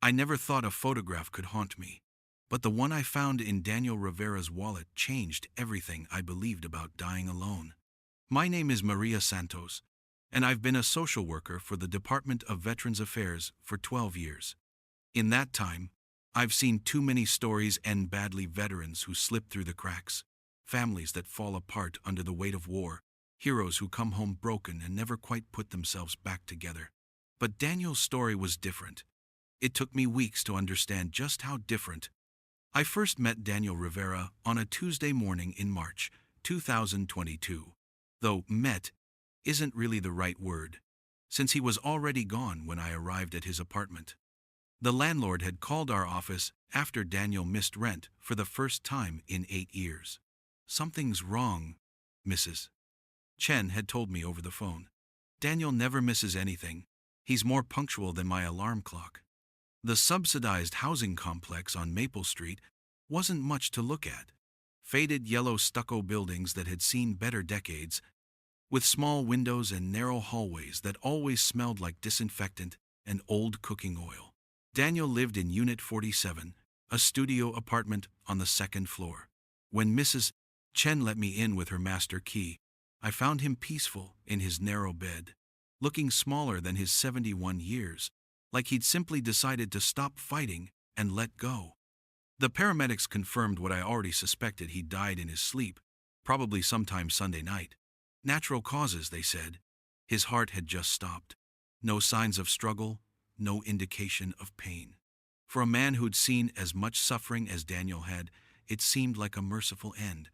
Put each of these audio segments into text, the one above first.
I never thought a photograph could haunt me, but the one I found in Daniel Rivera's wallet changed everything I believed about dying alone. My name is Maria Santos, and I've been a social worker for the Department of Veterans Affairs for 12 years. In that time, I've seen too many stories end badly: veterans who slip through the cracks, families that fall apart under the weight of war, heroes who come home broken and never quite put themselves back together. But Daniel's story was different. It took me weeks to understand just how different. I first met Daniel Rivera on a Tuesday morning in March 2022. Though met isn't really the right word, since he was already gone when I arrived at his apartment. The landlord had called our office after Daniel missed rent for the first time in 8 years. "Something's wrong," Mrs. Chen had told me over the phone. "Daniel never misses anything. He's more punctual than my alarm clock." The subsidized housing complex on Maple Street wasn't much to look at. Faded yellow stucco buildings that had seen better decades, with small windows and narrow hallways that always smelled like disinfectant and old cooking oil. Daniel lived in Unit 47, a studio apartment on the second floor. When Mrs. Chen let me in with her master key, I found him peaceful in his narrow bed, looking smaller than his 71 years, like he'd simply decided to stop fighting and let go. The paramedics confirmed what I already suspected: he died in his sleep, probably sometime Sunday night. Natural causes, they said. His heart had just stopped. No signs of struggle, no indication of pain. For a man who'd seen as much suffering as Daniel had, it seemed like a merciful end.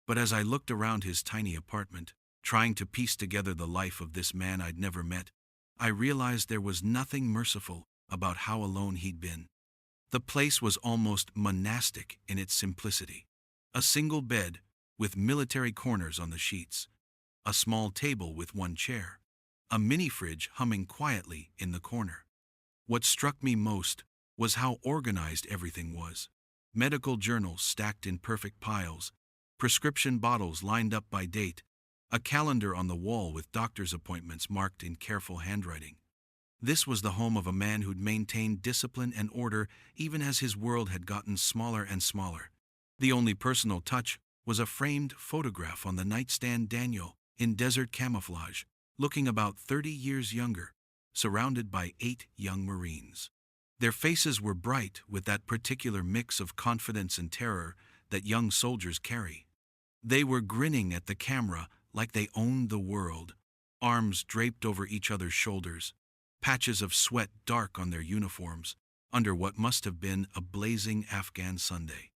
But as I looked around his tiny apartment, trying to piece together the life of this man I'd never met, I realized there was nothing merciful about how alone he'd been. The place was almost monastic in its simplicity. A single bed with military corners on the sheets, a small table with one chair, a mini fridge humming quietly in the corner. What struck me most was how organized everything was. Medical journals stacked in perfect piles, prescription bottles lined up by date, a calendar on the wall with doctor's appointments marked in careful handwriting. This was the home of a man who'd maintained discipline and order even as his world had gotten smaller and smaller. The only personal touch was a framed photograph on the nightstand: Daniel, in desert camouflage, looking about 30 years younger, surrounded by 8 young Marines. Their faces were bright with that particular mix of confidence and terror that young soldiers carry. They were grinning at the camera like they owned the world, arms draped over each other's shoulders, patches of sweat dark on their uniforms, under what must have been a blazing Afghan Sunday.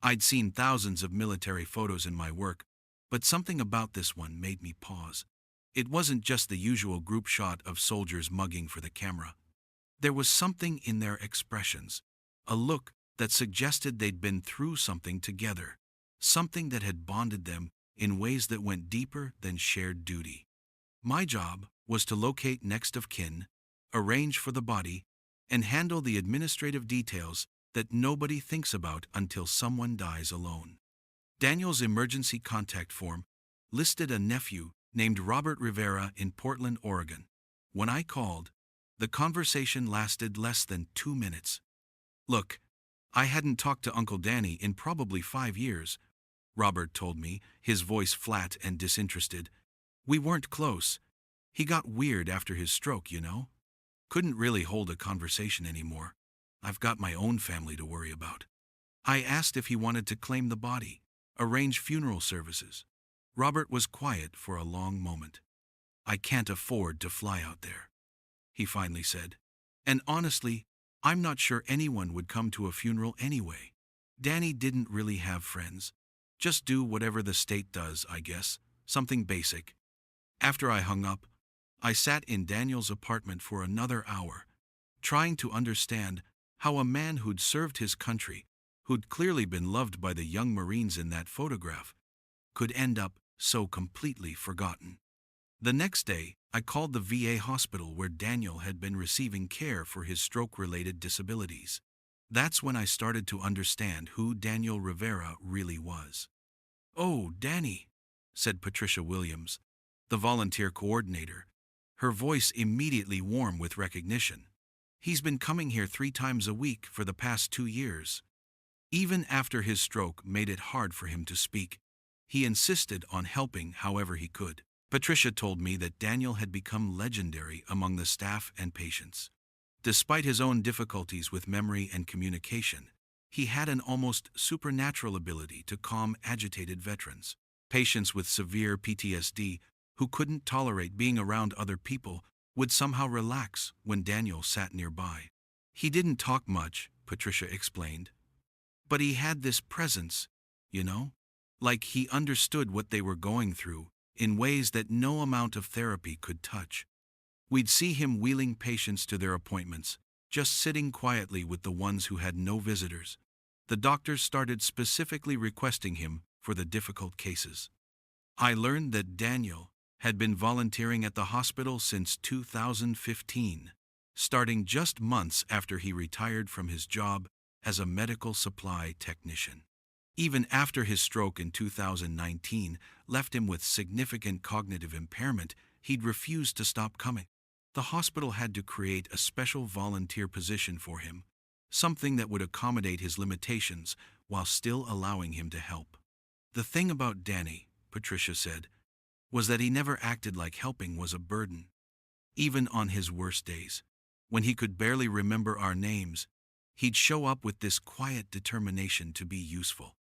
I'd seen thousands of military photos in my work, but something about this one made me pause. It wasn't just the usual group shot of soldiers mugging for the camera. There was something in their expressions, a look that suggested they'd been through something together, something that had bonded them in ways that went deeper than shared duty. My job was to locate next of kin, arrange for the body, and handle the administrative details that nobody thinks about until someone dies alone. Daniel's emergency contact form listed a nephew named Robert Rivera in Portland, Oregon. When I called, the conversation lasted less than 2 minutes. "Look, I hadn't talked to Uncle Danny in probably 5 years," Robert told me, his voice flat and disinterested. "We weren't close. He got weird after his stroke, you know. Couldn't really hold a conversation anymore. I've got my own family to worry about." I asked if he wanted to claim the body, arrange funeral services. Robert was quiet for a long moment. "I can't afford to fly out there," he finally said. "And honestly, I'm not sure anyone would come to a funeral anyway. Danny didn't really have friends. Just do whatever the state does, I guess, something basic." After I hung up, I sat in Daniel's apartment for another hour, trying to understand how a man who'd served his country, who'd clearly been loved by the young Marines in that photograph, could end up so completely forgotten. The next day, I called the VA hospital where Daniel had been receiving care for his stroke-related disabilities. That's when I started to understand who Daniel Rivera really was. "Oh, Danny," said Patricia Williams, the volunteer coordinator, her voice immediately warm with recognition. He's been coming here 3 times a week for the past 2 years. Even after his stroke made it hard for him to speak, he insisted on helping however he could. Patricia told me that Daniel had become legendary among the staff and patients. Despite his own difficulties with memory and communication, he had an almost supernatural ability to calm agitated veterans. Patients with severe PTSD who couldn't tolerate being around other people would somehow relax when Daniel sat nearby. He didn't talk much, Patricia explained, but he had this presence, you know? Like he understood what they were going through in ways that no amount of therapy could touch. We'd see him wheeling patients to their appointments, just sitting quietly with the ones who had no visitors. The doctors started specifically requesting him for the difficult cases. I learned that Daniel had been volunteering at the hospital since 2015, starting just months after he retired from his job as a medical supply technician. Even after his stroke in 2019 left him with significant cognitive impairment, he'd refused to stop coming. The hospital had to create a special volunteer position for him, something that would accommodate his limitations while still allowing him to help. The thing about Danny, Patricia said, was that he never acted like helping was a burden. Even on his worst days, when he could barely remember our names, he'd show up with this quiet determination to be useful.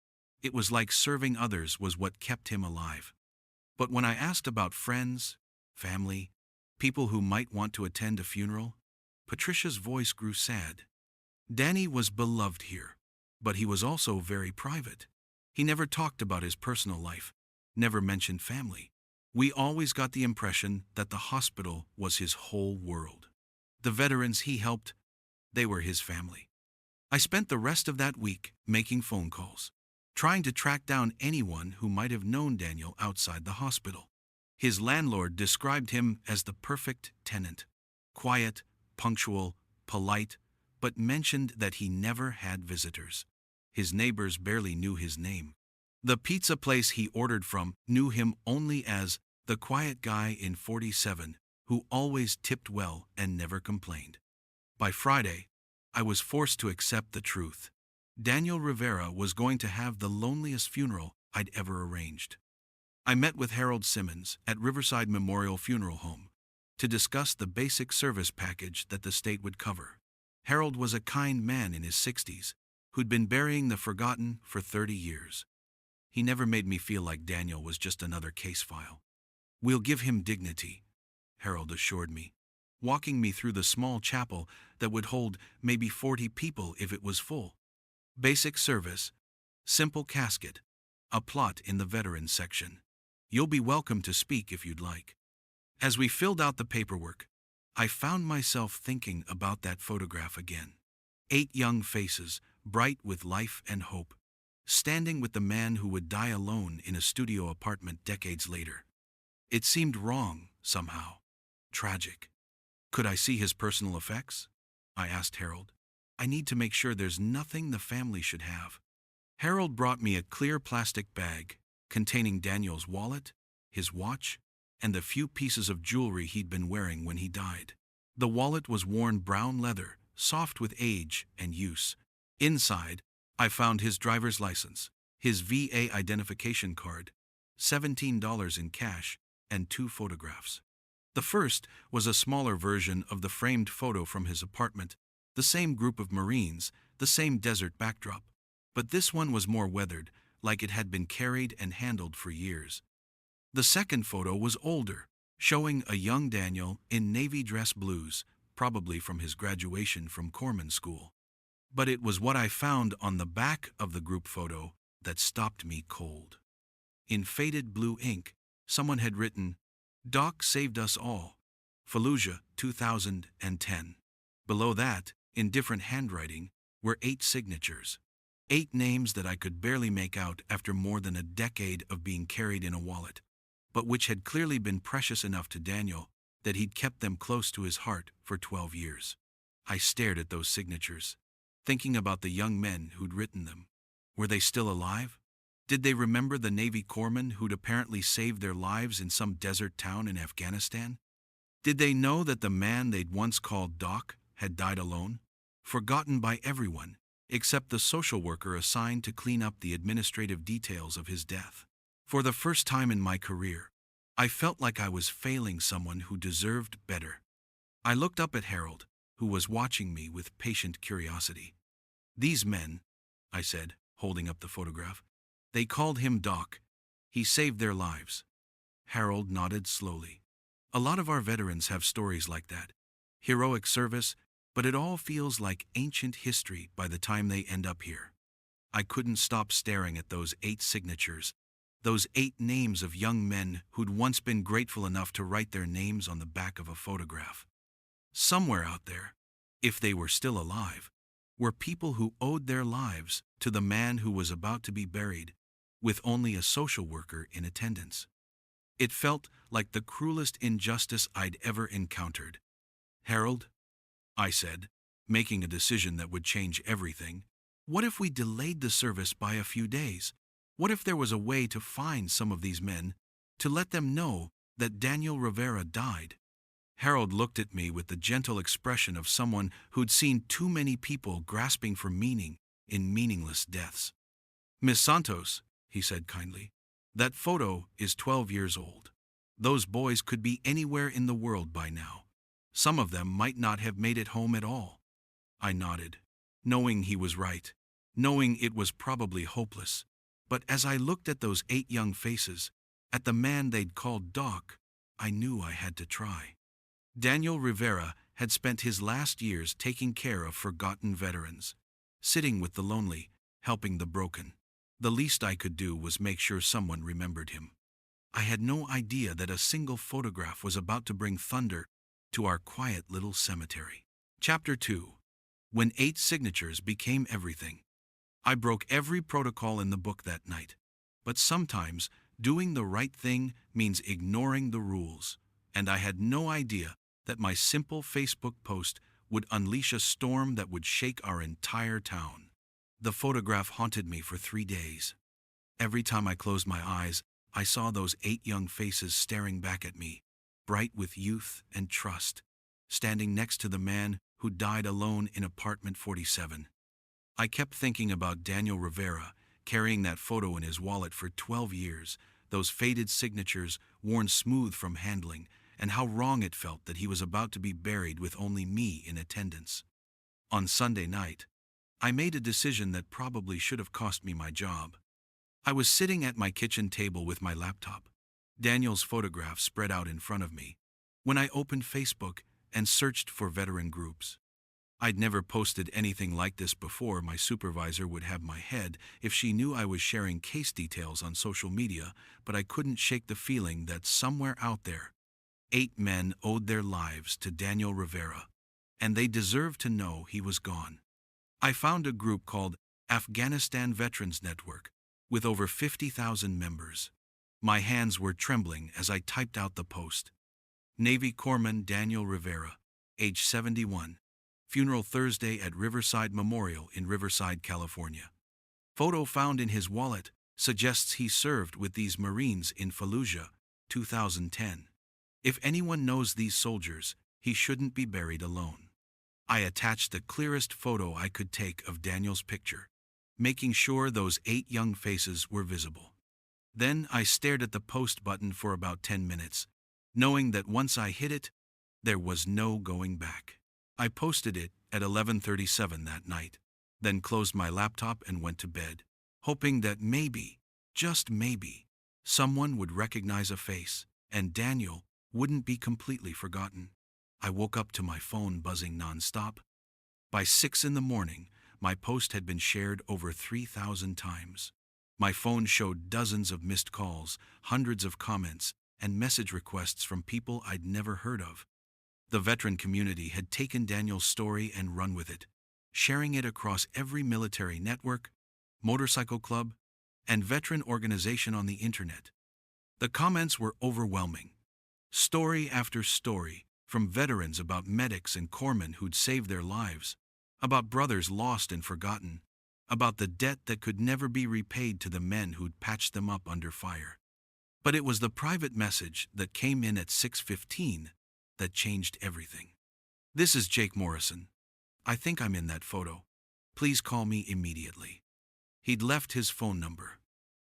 It was like serving others was what kept him alive. But when I asked about friends, family, people who might want to attend a funeral, Patricia's voice grew sad. Danny was beloved here, but he was also very private. He never talked about his personal life, never mentioned family. We always got the impression that the hospital was his whole world. The veterans he helped, they were his family. I spent the rest of that week making phone calls, trying to track down anyone who might have known Daniel outside the hospital. His landlord described him as the perfect tenant, quiet, punctual, polite, but mentioned that he never had visitors. His neighbors barely knew his name. The pizza place he ordered from knew him only as the quiet guy in 47 who always tipped well and never complained. By Friday, I was forced to accept the truth. Daniel Rivera was going to have the loneliest funeral I'd ever arranged. I met with Harold Simmons at Riverside Memorial Funeral Home to discuss the basic service package that the state would cover. Harold was a kind man in his 60s who'd been burying the forgotten for 30 years. He never made me feel like Daniel was just another case file. "We'll give him dignity," Harold assured me, walking me through the small chapel that would hold maybe 40 people if it was full. Basic service, simple casket, a plot in the veterans section. You'll be welcome to speak if you'd like. As we filled out the paperwork, I found myself thinking about that photograph again. 8 young faces, bright with life and hope, standing with the man who would die alone in a studio apartment decades later. It seemed wrong, somehow. Tragic. Could I see his personal effects? I asked Harold. I need to make sure there's nothing the family should have. Harold brought me a clear plastic bag containing Daniel's wallet, his watch, and the few pieces of jewelry he'd been wearing when he died. The wallet was worn brown leather, soft with age and use. Inside, I found his driver's license, his VA identification card, $17 in cash, and 2 photographs. The first was a smaller version of the framed photo from his apartment, the same group of Marines, the same desert backdrop. But this one was more weathered, like it had been carried and handled for years. The second photo was older, showing a young Daniel in navy dress blues, probably from his graduation from corpsman school. But it was what I found on the back of the group photo that stopped me cold. In faded blue ink, someone had written, "Doc saved us all, Fallujah 2010. Below that, in different handwriting, were 8 signatures. 8 names that I could barely make out after more than a decade of being carried in a wallet, but which had clearly been precious enough to Daniel that he'd kept them close to his heart for 12 years. I stared at those signatures, thinking about the young men who'd written them. Were they still alive? Did they remember the Navy corpsmen who'd apparently saved their lives in some desert town in Afghanistan? Did they know that the man they'd once called Doc had died alone, forgotten by everyone, except the social worker assigned to clean up the administrative details of his death. For the first time in my career, I felt like I was failing someone who deserved better. I looked up at Harold, who was watching me with patient curiosity. "These men," I said, holding up the photograph, "they called him Doc. He saved their lives." Harold nodded slowly. "A lot of our veterans have stories like that. Heroic service, but it all feels like ancient history by the time they end up here." I couldn't stop staring at those 8 signatures, those 8 names of young men who'd once been grateful enough to write their names on the back of a photograph. Somewhere out there, if they were still alive, were people who owed their lives to the man who was about to be buried, with only a social worker in attendance. It felt like the cruelest injustice I'd ever encountered. "Harold," I said, making a decision that would change everything, "what if we delayed the service by a few days? What if there was a way to find some of these men, to let them know that Daniel Rivera died?" Harold looked at me with the gentle expression of someone who'd seen too many people grasping for meaning in meaningless deaths. "Miss Santos," he said kindly, "that photo is 12 years old. Those boys could be anywhere in the world by now. Some of them might not have made it home at all." I nodded, knowing he was right, knowing it was probably hopeless. But as I looked at those 8 young faces, at the man they'd called Doc, I knew I had to try. Daniel Rivera had spent his last years taking care of forgotten veterans, sitting with the lonely, helping the broken. The least I could do was make sure someone remembered him. I had no idea that a single photograph was about to bring thunder to our quiet little cemetery. Chapter 2. When 8 signatures became everything. I broke every protocol in the book that night. But sometimes, doing the right thing means ignoring the rules. And I had no idea that my simple Facebook post would unleash a storm that would shake our entire town. The photograph haunted me for 3 days. Every time I closed my eyes, I saw those 8 young faces staring back at me, bright with youth and trust, standing next to the man who died alone in apartment 47. I kept thinking about Daniel Rivera, carrying that photo in his wallet for 12 years, those faded signatures worn smooth from handling, and how wrong it felt that he was about to be buried with only me in attendance. On Sunday night, I made a decision that probably should have cost me my job. I was sitting at my kitchen table with my laptop, Daniel's photograph spread out in front of me, when I opened Facebook and searched for veteran groups. I'd never posted anything like this before. My supervisor would have my head if she knew I was sharing case details on social media, but I couldn't shake the feeling that somewhere out there, 8 men owed their lives to Daniel Rivera, and they deserved to know he was gone. I found a group called Afghanistan Veterans Network, with over 50,000 members. My hands were trembling as I typed out the post. Navy Corpsman Daniel Rivera, age 71. Funeral Thursday at Riverside Memorial in Riverside, California. Photo found in his wallet suggests he served with these Marines in Fallujah, 2010. If anyone knows these soldiers, he shouldn't be buried alone. I attached the clearest photo I could take of Daniel's picture, making sure those 8 young faces were visible. Then I stared at the post button for about 10 minutes, knowing that once I hit it, there was no going back. I posted it at 11:37 that night, then closed my laptop and went to bed, hoping that maybe, just maybe, someone would recognize a face, and Daniel wouldn't be completely forgotten. I woke up to my phone buzzing nonstop. By 6 in the morning, my post had been shared over 3,000 times. My phone showed dozens of missed calls, hundreds of comments, and message requests from people I'd never heard of. The veteran community had taken Daniel's story and run with it, sharing it across every military network, motorcycle club, and veteran organization on the internet. The comments were overwhelming. Story after story, from veterans about medics and corpsmen who'd saved their lives, about brothers lost and forgotten, about the debt that could never be repaid to the men who'd patched them up under fire. But it was the private message that came in at 6:15 that changed everything. This is Jake Morrison. I think I'm in that photo. Please call me immediately. He'd left his phone number.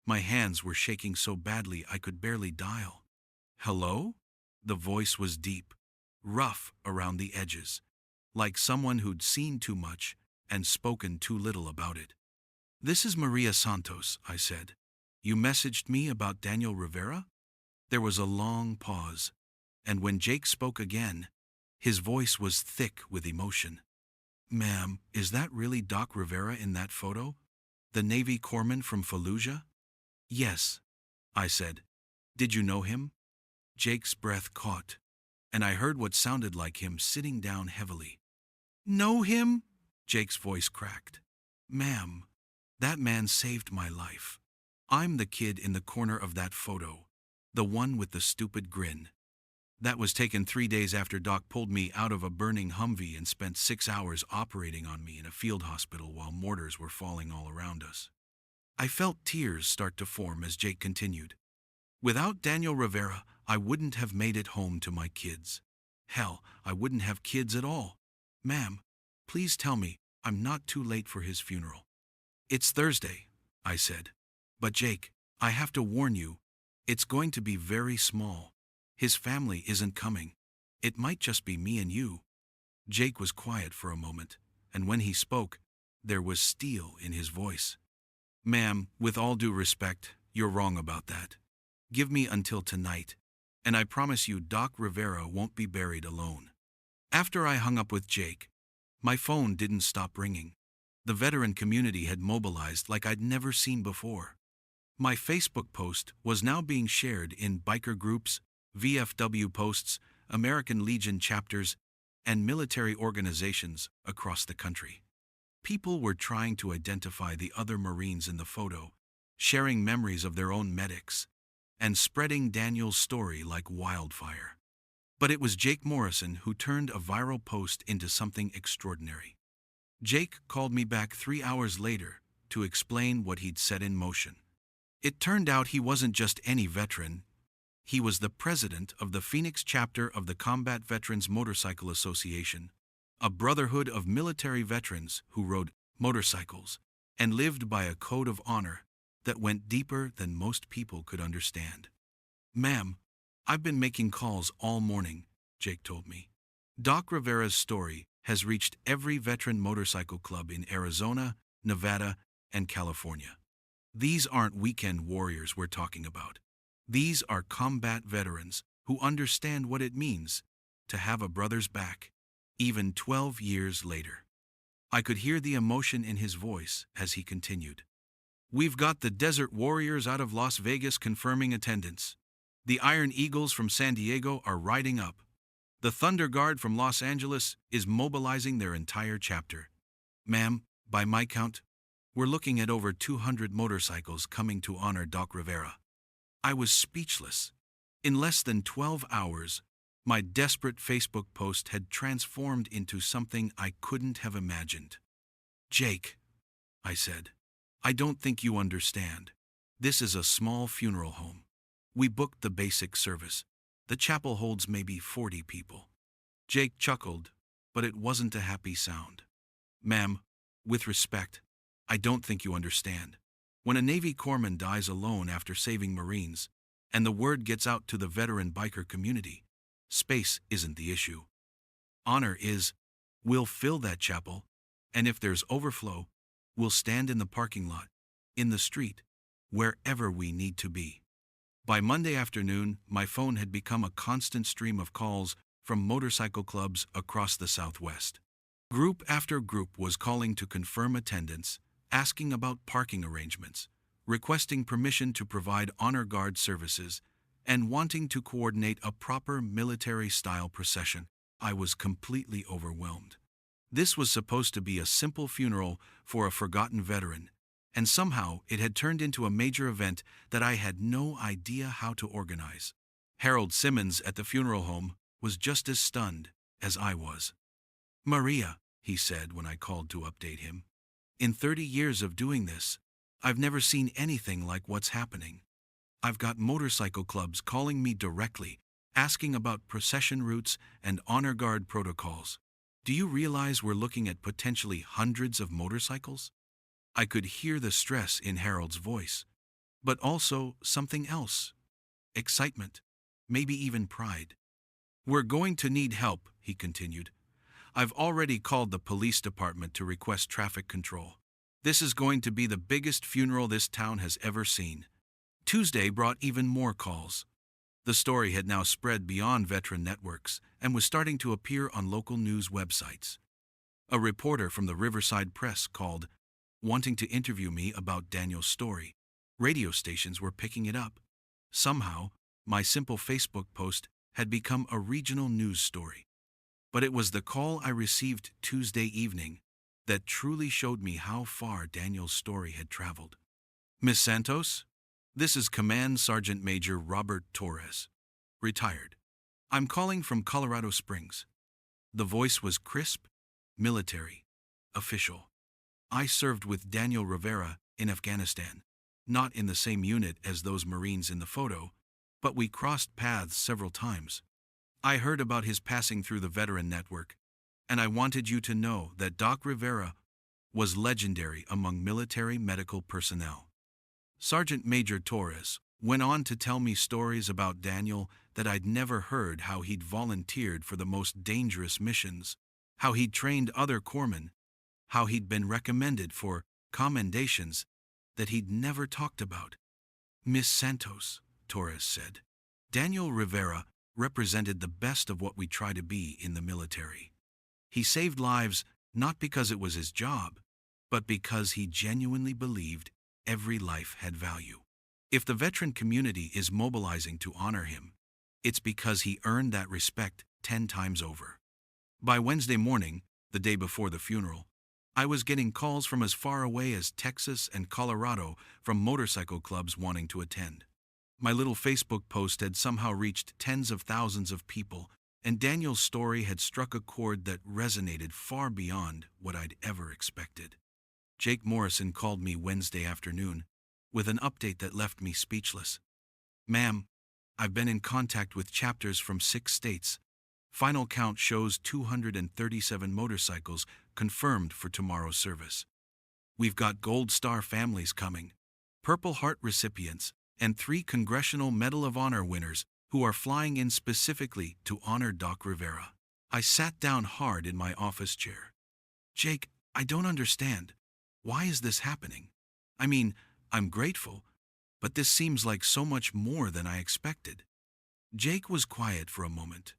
My hands were shaking so badly I could barely dial. Hello? The voice was deep, rough around the edges, like someone who'd seen too much and spoken too little about it. This is Maria Santos, I said. You messaged me about Daniel Rivera? There was a long pause, and when Jake spoke again, his voice was thick with emotion. Ma'am, is that really Doc Rivera in that photo? The Navy corpsman from Fallujah? Yes, I said. Did you know him? Jake's breath caught, and I heard what sounded like him sitting down heavily. Know him? Jake's voice cracked. Ma'am, that man saved my life. I'm the kid in the corner of that photo, the one with the stupid grin. That was taken 3 days after Doc pulled me out of a burning Humvee and spent 6 hours operating on me in a field hospital while mortars were falling all around us. I felt tears start to form as Jake continued. Without Daniel Rivera, I wouldn't have made it home to my kids. Hell, I wouldn't have kids at all. Ma'am, please tell me I'm not too late for his funeral. It's Thursday, I said. But Jake, I have to warn you, it's going to be very small. His family isn't coming. It might just be me and you. Jake was quiet for a moment, and when he spoke, there was steel in his voice. Ma'am, with all due respect, you're wrong about that. Give me until tonight, and I promise you Doc Rivera won't be buried alone. After I hung up with Jake, my phone didn't stop ringing. The veteran community had mobilized like I'd never seen before. My Facebook post was now being shared in biker groups, VFW posts, American Legion chapters, and military organizations across the country. People were trying to identify the other Marines in the photo, sharing memories of their own medics, and spreading Daniel's story like wildfire. But it was Jake Morrison who turned a viral post into something extraordinary. Jake called me back 3 hours later to explain what he'd set in motion. It turned out he wasn't just any veteran. He was the president of the Phoenix chapter of the Combat Veterans Motorcycle Association, a brotherhood of military veterans who rode motorcycles and lived by a code of honor that went deeper than most people could understand. Ma'am, I've been making calls all morning, Jake told me. Doc Rivera's story has reached every veteran motorcycle club in Arizona, Nevada, and California. These aren't weekend warriors we're talking about. These are combat veterans who understand what it means to have a brother's back, even 12 years later. I could hear the emotion in his voice as he continued. We've got the Desert Warriors out of Las Vegas confirming attendance. The Iron Eagles from San Diego are riding up. The Thunder Guard from Los Angeles is mobilizing their entire chapter. Ma'am, by my count, we're looking at over 200 motorcycles coming to honor Doc Rivera. I was speechless. In less than 12 hours, my desperate Facebook post had transformed into something I couldn't have imagined. Jake, I said, I don't think you understand. This is a small funeral home. We booked the basic service. The chapel holds maybe 40 people. Jake chuckled, but it wasn't a happy sound. Ma'am, with respect, I don't think you understand. When a Navy corpsman dies alone after saving Marines, and the word gets out to the veteran biker community, space isn't the issue. Honor is. We'll fill that chapel, and if there's overflow, we'll stand in the parking lot, in the street, wherever we need to be. By Monday afternoon, my phone had become a constant stream of calls from motorcycle clubs across the Southwest. Group after group was calling to confirm attendance, asking about parking arrangements, requesting permission to provide honor guard services, and wanting to coordinate a proper military-style procession. I was completely overwhelmed. This was supposed to be a simple funeral for a forgotten veteran, and somehow it had turned into a major event that I had no idea how to organize. Harold Simmons at the funeral home was just as stunned as I was. Maria, he said when I called to update him, in 30 years of doing this, I've never seen anything like what's happening. I've got motorcycle clubs calling me directly, asking about procession routes and honor guard protocols. Do you realize we're looking at potentially hundreds of motorcycles? I could hear the stress in Harold's voice, but also something else: excitement, maybe even pride. We're going to need help, he continued. I've already called the police department to request traffic control. This is going to be the biggest funeral this town has ever seen. Tuesday brought even more calls. The story had now spread beyond veteran networks and was starting to appear on local news websites. A reporter from the Riverside Press called, wanting to interview me about Daniel's story. Radio stations were picking it up. Somehow, my simple Facebook post had become a regional news story. But it was the call I received Tuesday evening that truly showed me how far Daniel's story had traveled. Miss Santos, this is Command Sergeant Major Robert Torres, retired. I'm calling from Colorado Springs. The voice was crisp, military, official. I served with Daniel Rivera in Afghanistan, not in the same unit as those Marines in the photo, but we crossed paths several times. I heard about his passing through the veteran network, and I wanted you to know that Doc Rivera was legendary among military medical personnel. Sergeant Major Torres went on to tell me stories about Daniel that I'd never heard: how he'd volunteered for the most dangerous missions, how he'd trained other corpsmen, how he'd been recommended for commendations that he'd never talked about. Miss Santos, Torres said, Daniel Rivera represented the best of what we try to be in the military. He saved lives not because it was his job, but because he genuinely believed every life had value. If the veteran community is mobilizing to honor him, it's because he earned that respect 10 times over. By Wednesday morning, the day before the funeral, I was getting calls from as far away as Texas and Colorado from motorcycle clubs wanting to attend. My little Facebook post had somehow reached tens of thousands of people, and Daniel's story had struck a chord that resonated far beyond what I'd ever expected. Jake Morrison called me Wednesday afternoon with an update that left me speechless. Ma'am, I've been in contact with chapters from 6 states. Final count shows 237 motorcycles confirmed for tomorrow's service. We've got Gold Star families coming, Purple Heart recipients, and 3 Congressional Medal of Honor winners who are flying in specifically to honor Doc Rivera. I sat down hard in my office chair. Jake, I don't understand. Why is this happening? I mean, I'm grateful, but this seems like so much more than I expected. Jake was quiet for a moment,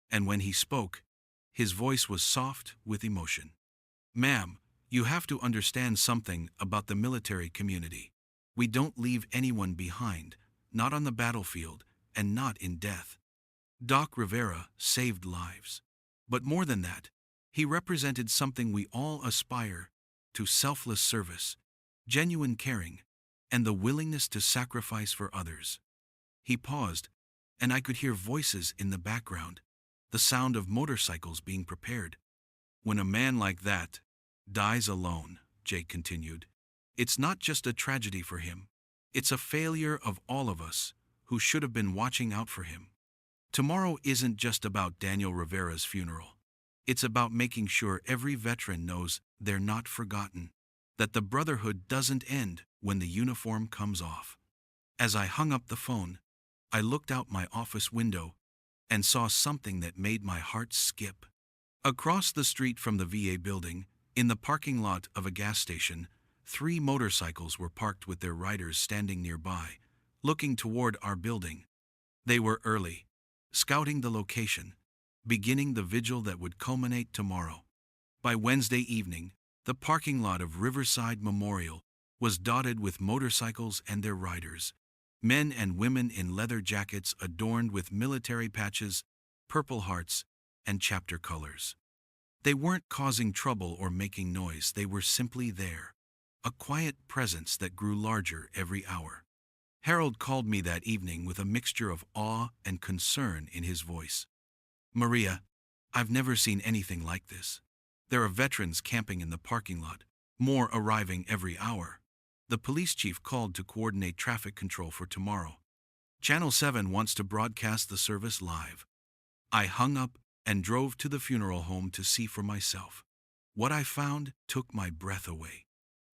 and when he spoke, his voice was soft with emotion. Ma'am, you have to understand something about the military community. We don't leave anyone behind, not on the battlefield, and not in death. Doc Rivera saved lives. But more than that, he represented something we all aspire to: selfless service, genuine caring, and the willingness to sacrifice for others. He paused, and I could hear voices in the background, the sound of motorcycles being prepared. When a man like that dies alone, Jake continued, it's not just a tragedy for him. It's a failure of all of us who should have been watching out for him. Tomorrow isn't just about Daniel Rivera's funeral. It's about making sure every veteran knows they're not forgotten, that the brotherhood doesn't end when the uniform comes off. As I hung up the phone, I looked out my office window and saw something that made my heart skip. Across the street from the VA building, in the parking lot of a gas station, 3 motorcycles were parked with their riders standing nearby, looking toward our building. They were early, scouting the location, beginning the vigil that would culminate tomorrow. By Wednesday evening, the parking lot of Riverside Memorial was dotted with motorcycles and their riders, men and women in leather jackets adorned with military patches, Purple Hearts, and chapter colors. They weren't causing trouble or making noise, they were simply there, a quiet presence that grew larger every hour. Harold called me that evening with a mixture of awe and concern in his voice. Maria, I've never seen anything like this. There are veterans camping in the parking lot, more arriving every hour. The police chief called to coordinate traffic control for tomorrow. Channel 7 wants to broadcast the service live. I hung up and drove to the funeral home to see for myself. What I found took my breath away.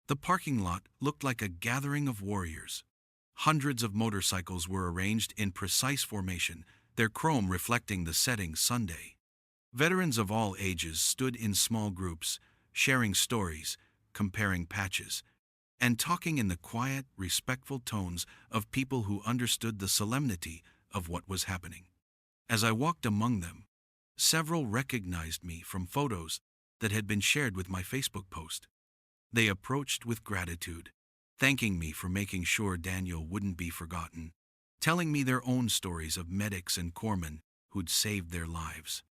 The parking lot looked like a gathering of warriors. Hundreds of motorcycles were arranged in precise formation, their chrome reflecting the setting Sunday. Veterans of all ages stood in small groups, sharing stories, comparing patches, and talking in the quiet, respectful tones of people who understood the solemnity of what was happening. As I walked among them, several recognized me from photos that had been shared with my Facebook post. They approached with gratitude, thanking me for making sure Daniel wouldn't be forgotten, telling me their own stories of medics and corpsmen who'd saved their lives.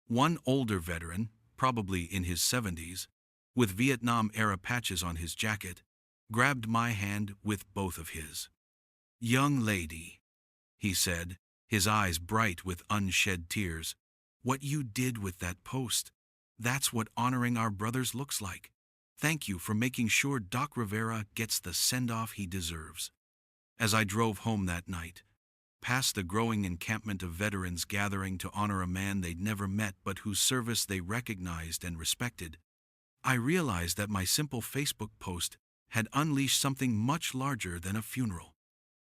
One older veteran, probably in his 70s, with Vietnam-era patches on his jacket, grabbed my hand with both of his. "Young lady," he said, his eyes bright with unshed tears, "what you did with that post, that's what honoring our brothers looks like. Thank you for making sure Doc Rivera gets the send-off he deserves." As I drove home that night, past the growing encampment of veterans gathering to honor a man they'd never met but whose service they recognized and respected, I realized that my simple Facebook post had unleashed something much larger than a funeral.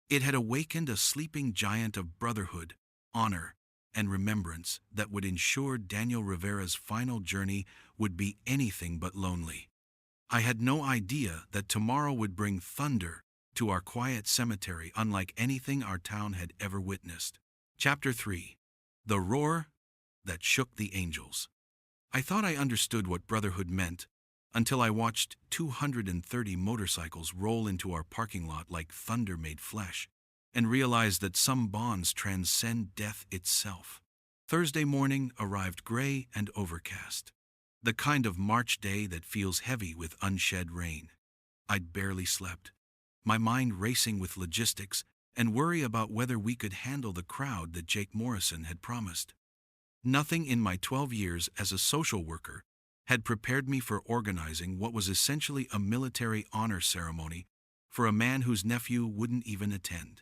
It had awakened a sleeping giant of brotherhood, honor, and remembrance that would ensure Daniel Rivera's final journey would be anything but lonely. I had no idea that tomorrow would bring thunder to our quiet cemetery unlike anything our town had ever witnessed. Chapter 3. The Roar That Shook the Angels. I thought I understood what brotherhood meant until I watched 230 motorcycles roll into our parking lot like thunder made flesh, and realized that some bonds transcend death itself. Thursday morning arrived gray and overcast. The kind of March day that feels heavy with unshed rain. I'd barely slept, my mind racing with logistics and worry about whether we could handle the crowd that Jake Morrison had promised. Nothing in my 12 years as a social worker had prepared me for organizing what was essentially a military honor ceremony for a man whose nephew wouldn't even attend.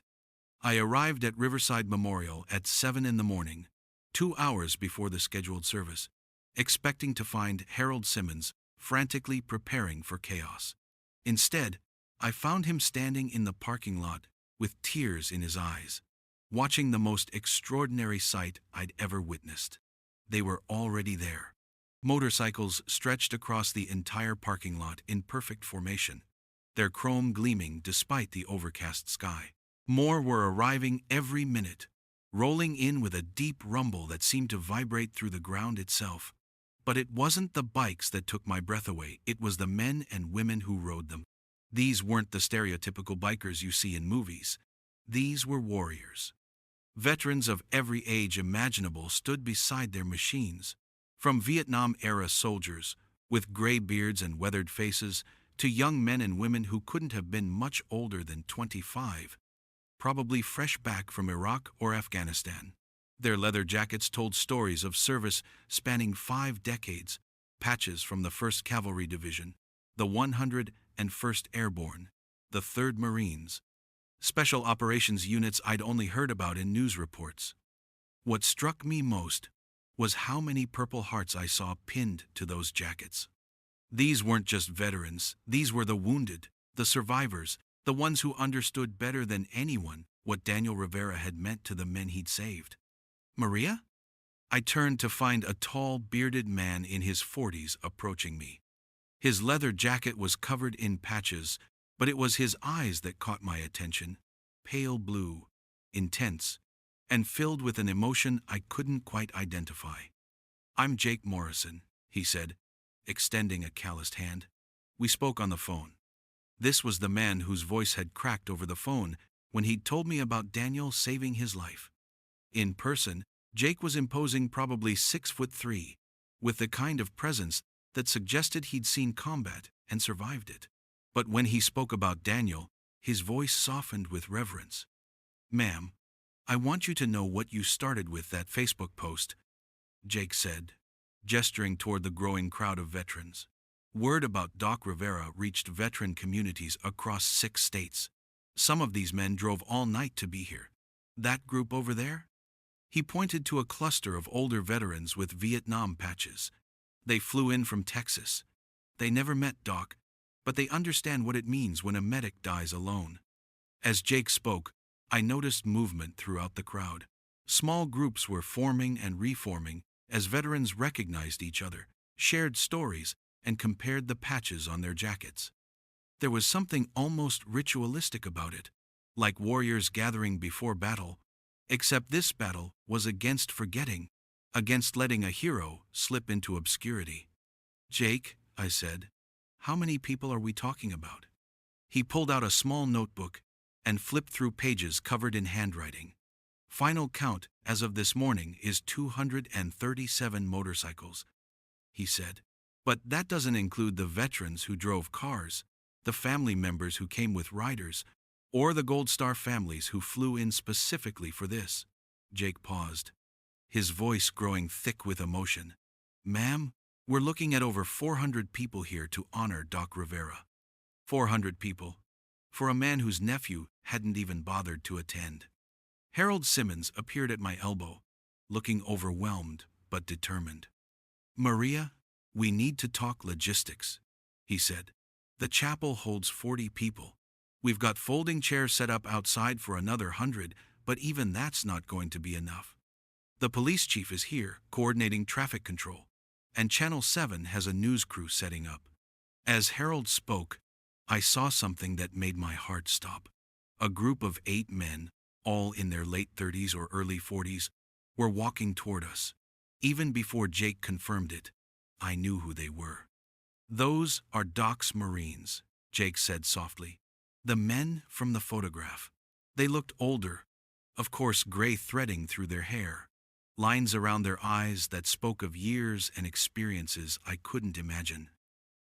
I arrived at Riverside Memorial at 7 in the morning, 2 hours before the scheduled service, expecting to find Harold Simmons frantically preparing for chaos. Instead, I found him standing in the parking lot with tears in his eyes, watching the most extraordinary sight I'd ever witnessed. They were already there. Motorcycles stretched across the entire parking lot in perfect formation, their chrome gleaming despite the overcast sky. More were arriving every minute, rolling in with a deep rumble that seemed to vibrate through the ground itself. But it wasn't the bikes that took my breath away, it was the men and women who rode them. These weren't the stereotypical bikers you see in movies. These were warriors. Veterans of every age imaginable stood beside their machines, from Vietnam-era soldiers with gray beards and weathered faces to young men and women who couldn't have been much older than 25, probably fresh back from Iraq or Afghanistan. Their leather jackets told stories of service spanning 5 decades, patches from the 1st Cavalry Division, the 101st Airborne, the 3rd Marines, special operations units I'd only heard about in news reports. What struck me most was how many Purple Hearts I saw pinned to those jackets. These weren't just veterans, these were the wounded, the survivors, the ones who understood better than anyone what Daniel Rivera had meant to the men he'd saved. "Maria?" I turned to find a tall, bearded man in his 40s approaching me. His leather jacket was covered in patches, but it was his eyes that caught my attention, pale blue, intense, and filled with an emotion I couldn't quite identify. "I'm Jake Morrison," he said, extending a calloused hand. We spoke on the phone. This was the man whose voice had cracked over the phone when he'd told me about Daniel saving his life. In person, Jake was imposing, probably 6'3", with the kind of presence that suggested he'd seen combat and survived it. But when he spoke about Daniel, his voice softened with reverence. "Ma'am, I want you to know what you started with that Facebook post," Jake said, gesturing toward the growing crowd of veterans. Word about Doc Rivera reached veteran communities across 6 states. Some of these men drove all night to be here. That group over there? He pointed to a cluster of older veterans with Vietnam patches. They flew in from Texas. They never met Doc, but they understand what it means when a medic dies alone. As Jake spoke, I noticed movement throughout the crowd. Small groups were forming and reforming as veterans recognized each other, shared stories, and compared the patches on their jackets. There was something almost ritualistic about it, like warriors gathering before battle, except this battle was against forgetting, against letting a hero slip into obscurity. Jake, I said, how many people are we talking about? He pulled out a small notebook and flipped through pages covered in handwriting. Final count as of this morning is 237 motorcycles, he said. But that doesn't include the veterans who drove cars, the family members who came with riders, or the Gold Star families who flew in specifically for this. Jake paused, his voice growing thick with emotion. Ma'am, we're looking at over 400 people here to honor Doc Rivera. 400 people. For a man whose nephew hadn't even bothered to attend. Harold Simmons appeared at my elbow, looking overwhelmed but determined. Maria, we need to talk logistics, he said. The chapel holds 40 people. We've got folding chairs set up outside for another 100, but even that's not going to be enough. The police chief is here, coordinating traffic control, and Channel 7 has a news crew setting up. As Harold spoke, I saw something that made my heart stop. A group of 8 men, all in their late 30s or early 40s, were walking toward us. Even before Jake confirmed it, I knew who they were. Those are Doc's Marines, Jake said softly. The men from the photograph. They looked older, of course gray threading through their hair, lines around their eyes that spoke of years and experiences I couldn't imagine.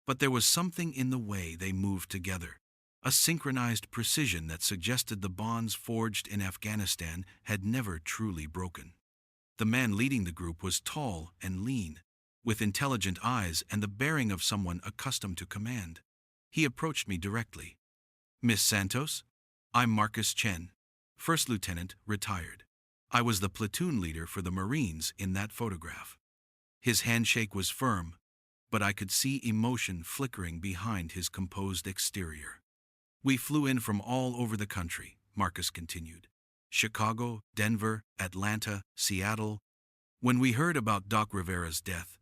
But there was something in the way they moved together, a synchronized precision that suggested the bonds forged in Afghanistan had never truly broken. The man leading the group was tall and lean, with intelligent eyes and the bearing of someone accustomed to command. He approached me directly. Miss Santos? I'm Marcus Chen, First Lieutenant, retired. I was the platoon leader for the Marines in that photograph. His handshake was firm, but I could see emotion flickering behind his composed exterior. We flew in from all over the country, Marcus continued. Chicago, Denver, Atlanta, Seattle. When we heard about Doc Rivera's death,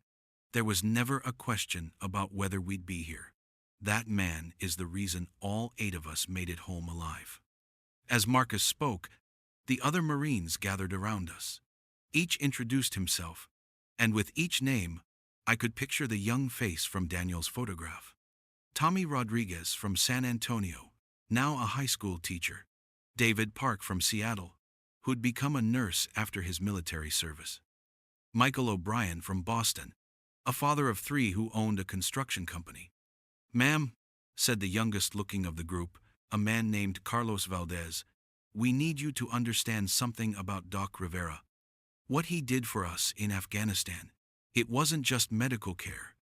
there was never a question about whether we'd be here. That man is the reason all 8 of us made it home alive. As Marcus spoke, the other Marines gathered around us. Each introduced himself, and with each name, I could picture the young face from Daniel's photograph. Tommy Rodriguez from San Antonio, now a high school teacher. David Park from Seattle, who'd become a nurse after his military service. Michael O'Brien from Boston, a father of 3 who owned a construction company. Ma'am, said the youngest looking of the group, a man named Carlos Valdez, we need you to understand something about Doc Rivera. What he did for us in Afghanistan, it wasn't just medical care.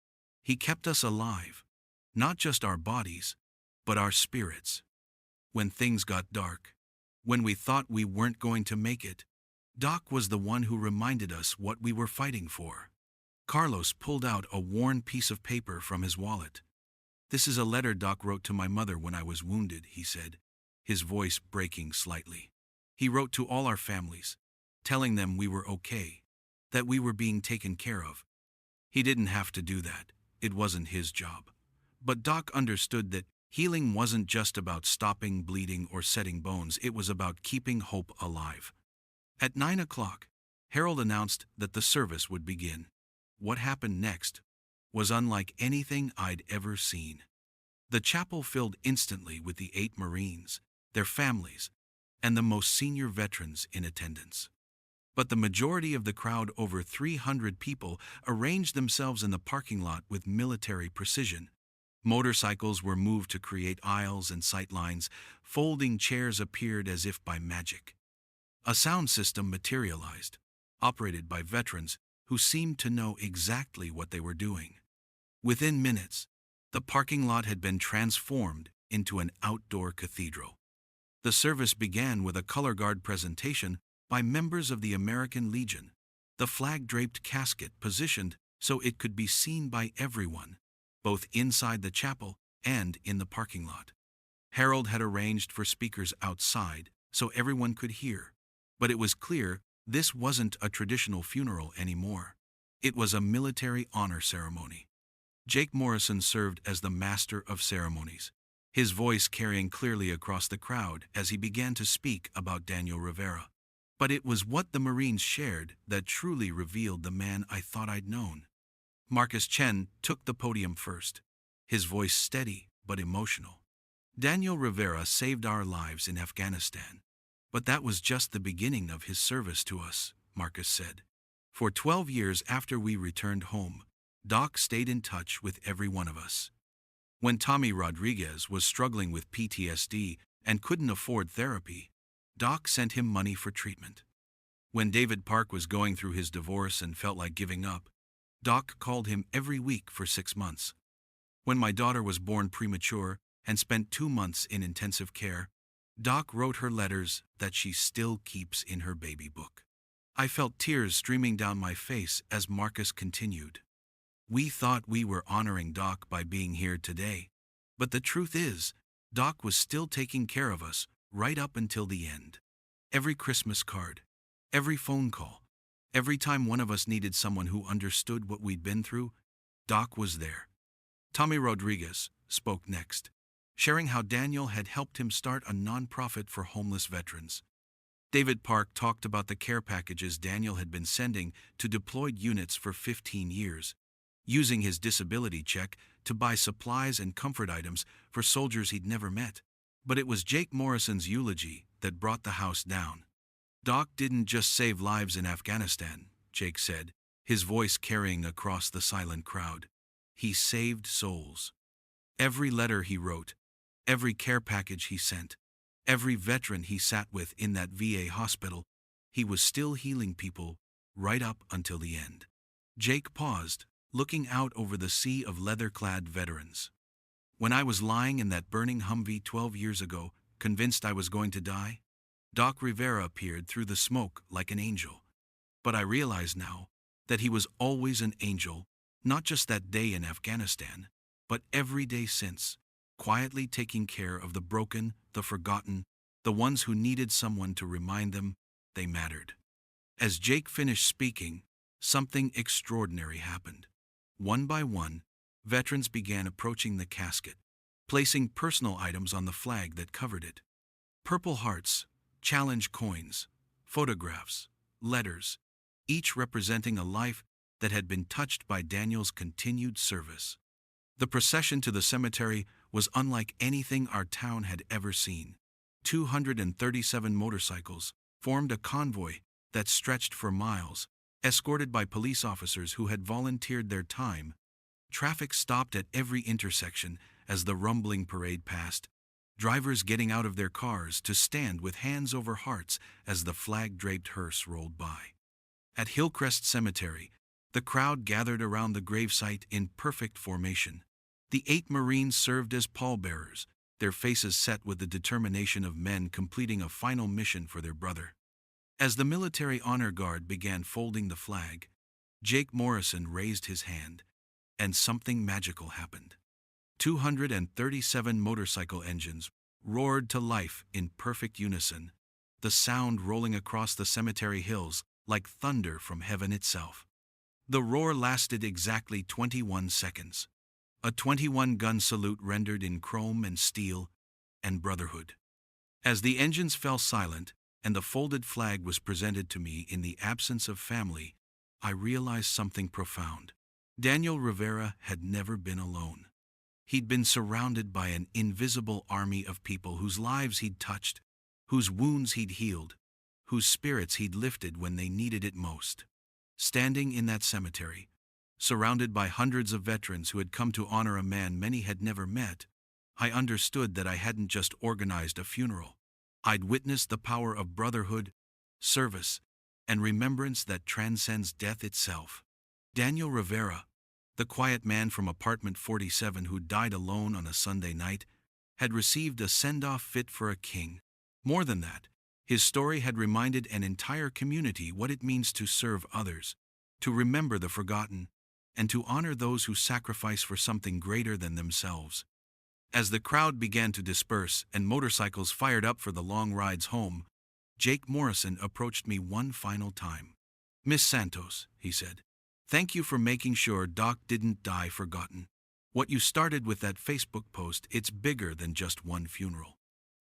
He kept us alive, not just our bodies, but our spirits. When things got dark, when we thought we weren't going to make it, Doc was the one who reminded us what we were fighting for. Carlos pulled out a worn piece of paper from his wallet. This is a letter Doc wrote to my mother when I was wounded, he said, his voice breaking slightly. He wrote to all our families, telling them we were okay, that we were being taken care of. He didn't have to do that. It wasn't his job. But Doc understood that healing wasn't just about stopping bleeding or setting bones, it was about keeping hope alive. At 9 o'clock, Harold announced that the service would begin. What happened next was unlike anything I'd ever seen. The chapel filled instantly with the 8 Marines, their families, and the most senior veterans in attendance. But the majority of the crowd, over 300 people, arranged themselves in the parking lot with military precision. Motorcycles were moved to create aisles and sight lines. Folding chairs appeared as if by magic. A sound system materialized, operated by veterans who seemed to know exactly what they were doing. Within minutes, the parking lot had been transformed into an outdoor cathedral. The service began with a color guard presentation by members of the American Legion, the flag-draped casket positioned so it could be seen by everyone, both inside the chapel and in the parking lot. Harold had arranged for speakers outside so everyone could hear, but it was clear this wasn't a traditional funeral anymore. It was a military honor ceremony. Jake Morrison served as the master of ceremonies, his voice carrying clearly across the crowd as he began to speak about Daniel Rivera. But it was what the Marines shared that truly revealed the man I thought I'd known. Marcus Chen took the podium first, his voice steady but emotional. Daniel Rivera saved our lives in Afghanistan, but that was just the beginning of his service to us, Marcus said. For 12 years after we returned home, Doc stayed in touch with every one of us. When Tommy Rodriguez was struggling with PTSD and couldn't afford therapy, Doc sent him money for treatment. When David Park was going through his divorce and felt like giving up, Doc called him every week for 6 months. When my daughter was born premature and spent 2 months in intensive care, Doc wrote her letters that she still keeps in her baby book. I felt tears streaming down my face as Marcus continued. We thought we were honoring Doc by being here today, but the truth is, Doc was still taking care of us right up until the end. Every Christmas card, every phone call, every time one of us needed someone who understood what we'd been through, Doc was there. Tommy Rodriguez spoke next, sharing how Daniel had helped him start a nonprofit for homeless veterans. David Park talked about the care packages Daniel had been sending to deployed units for 15 years, using his disability check to buy supplies and comfort items for soldiers he'd never met. But it was Jake Morrison's eulogy that brought the house down. Doc didn't just save lives in Afghanistan, Jake said, his voice carrying across the silent crowd. He saved souls. Every letter he wrote, every care package he sent, every veteran he sat with in that VA hospital, he was still healing people right up until the end. Jake paused, looking out over the sea of leather-clad veterans. When I was lying in that burning Humvee 12 years ago, convinced I was going to die, Doc Rivera appeared through the smoke like an angel. But I realize now that he was always an angel, not just that day in Afghanistan, but every day since, quietly taking care of the broken, the forgotten, the ones who needed someone to remind them they mattered. As Jake finished speaking, something extraordinary happened. One by one, veterans began approaching the casket, placing personal items on the flag that covered it. Purple hearts, challenge coins, photographs, letters, each representing a life that had been touched by Daniel's continued service. The procession to the cemetery was unlike anything our town had ever seen. 237 motorcycles formed a convoy that stretched for miles, escorted by police officers who had volunteered their time. Traffic stopped at every intersection as the rumbling parade passed, drivers getting out of their cars to stand with hands over hearts as the flag-draped hearse rolled by. At Hillcrest Cemetery, the crowd gathered around the gravesite in perfect formation. The 8 Marines served as pallbearers, their faces set with the determination of men completing a final mission for their brother. As the military honor guard began folding the flag, Jake Morrison raised his hand, and something magical happened. 237 motorcycle engines roared to life in perfect unison, the sound rolling across the cemetery hills like thunder from heaven itself. The roar lasted exactly 21 seconds, a 21-gun salute rendered in chrome and steel and brotherhood. As the engines fell silent and the folded flag was presented to me in the absence of family, I realized something profound. Daniel Rivera had never been alone. He'd been surrounded by an invisible army of people whose lives he'd touched, whose wounds he'd healed, whose spirits he'd lifted when they needed it most. Standing in that cemetery, surrounded by hundreds of veterans who had come to honor a man many had never met, I understood that I hadn't just organized a funeral. I'd witnessed the power of brotherhood, service, and remembrance that transcends death itself. Daniel Rivera, the quiet man from apartment 47 who died alone on a Sunday night, had received a send-off fit for a king. More than that, His story had reminded an entire community what it means to serve others, to remember the forgotten, and to honor those who sacrifice for something greater than themselves. As the crowd began to disperse and motorcycles fired up for the long rides home, Jake Morrison approached me one final time. "Miss Santos," he said, "thank you for making sure Doc didn't die forgotten. What you started with that Facebook post, it's bigger than just one funeral.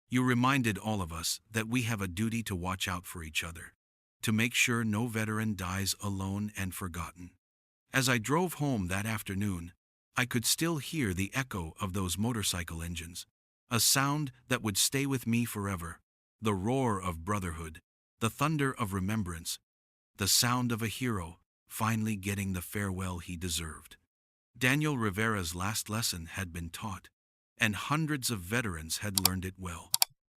You reminded all of us that we have a duty to watch out for each other, to make sure no veteran dies alone and forgotten." As I drove home that afternoon, I could still hear the echo of those motorcycle engines, a sound that would stay with me forever, the roar of brotherhood, the thunder of remembrance, the sound of a hero finally getting the farewell he deserved. Daniel Rivera's last lesson had been taught, and hundreds of veterans had learned it well.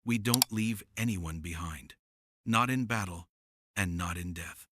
We don't leave anyone behind, not in battle and not in death.